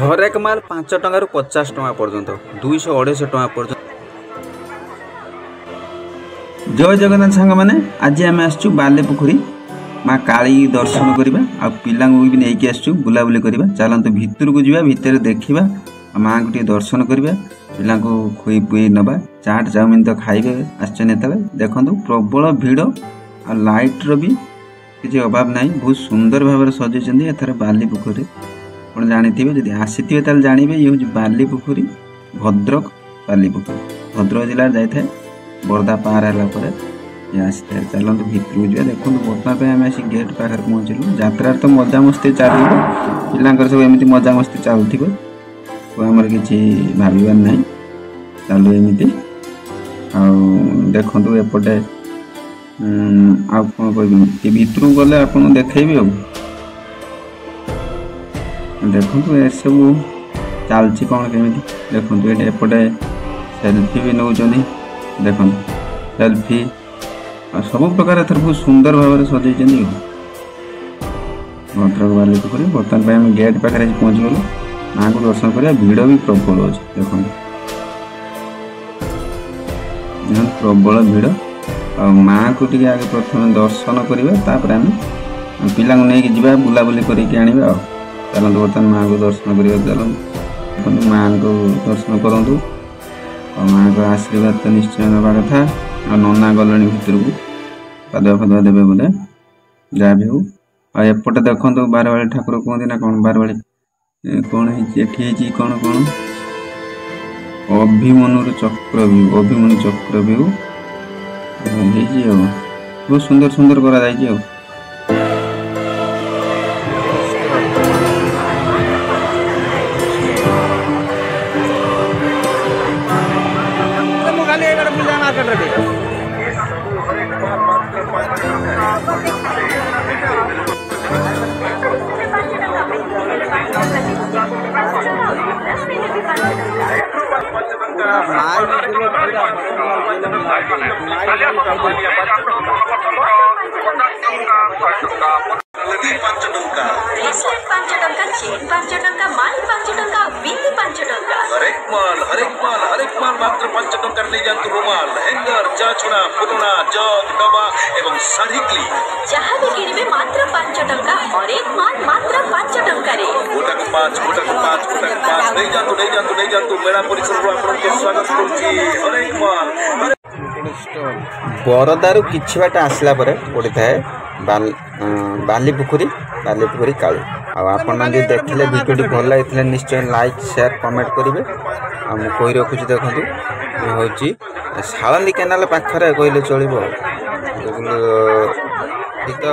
हरेक माल 5 टंका रु 50 टंका पर्यंत 200-250 टंका पर्यंत। जय जगन्नाथ सांग मैंने आज आम आसचु बालेपुखुरी माँ काली दर्शन करवा आ पिला भी नहीं आसचु बुलाबुली करवा। चलते भितर को जा भितर देखा माँ को दर्शन करवा पिला खुई पुई नवा चाट चाउमिन तो खाइबे आसचन देखु प्रबल भिड़ आ लाइट रो भी किसी अभाव नहीं। बहुत सुंदर भाव सजाई एथर बालीपुखुरी आप जानते जब आसी जानवे ये हूँ बालीपुखुरी भद्रक बालीपुखुरी भद्रक जिले जाए बर्दा पार है आसी था। चलते भितर को जा देखो बर्तमान आम आसी गेट पाखे पहुँचलु। यात्रा तो मजामस्ती चलो पिला सब एमती मजामस्ती चलुव आमर कि भावार ना चलु एमती देखु एपटे आ कौन कह भितर गले आप देखेबी देखु ए सब चलती कौन केमी देखु ये एपटे सेल्फी भी नौ देखु सेल्फी सब प्रकार एथर बहुत सुंदर भाव सजाई भद्रक बालीपुखुरी। बर्तमान आम गेट पाखे पहुँच गलु माँ को दर्शन करा भिड़ भी प्रबल अच्छे देखो प्रबल भिड़ आ माँ को टी आगे प्रथम दर्शन करवा आम पिला नहीं जा बुलाबुली करके आने चलते बर्तमान माँ को दर्शन करवा। चलते माँ को दर्शन करूँ माँ को आशीर्वाद तो निश्चय नवा कथा आ नना गले भितर को पादुआ फादुआ देवे बोले जहाँ भी हो। एपटे देखो बारवाड़ी ठाकुर कहते ना कौन बारवाड़ी कौन है कौन कौन अभिमन्युर चक्रव्यूह अभिमन्यु चक्रव्यूह बहुत सुंदर सुंदर करा हरेक माल मात्र 5 टंका नहीं जानतु रुमाल हैंगर जाछुना पुरुना जग डबा एवं साड़ी क्लिप जहां भी किनिबे मात्र 5 टंका हरेक माल मात्र 5 टंका रे गोटक 5 नहीं जानतु मेला परिसर रो आपन के स्वागत करछि। हरेक माल बरदारू किछि बाट आसला परे पड़ी थाए बालीपुखुरी काली आपन जो देखले वीडियो भल लगी निश्चय लाइक शेयर कमेंट करेंगे। मुझे कही रखुची देखो ये हूँ शालंदी केनाल पाखरे कहले चलो ठीक तो।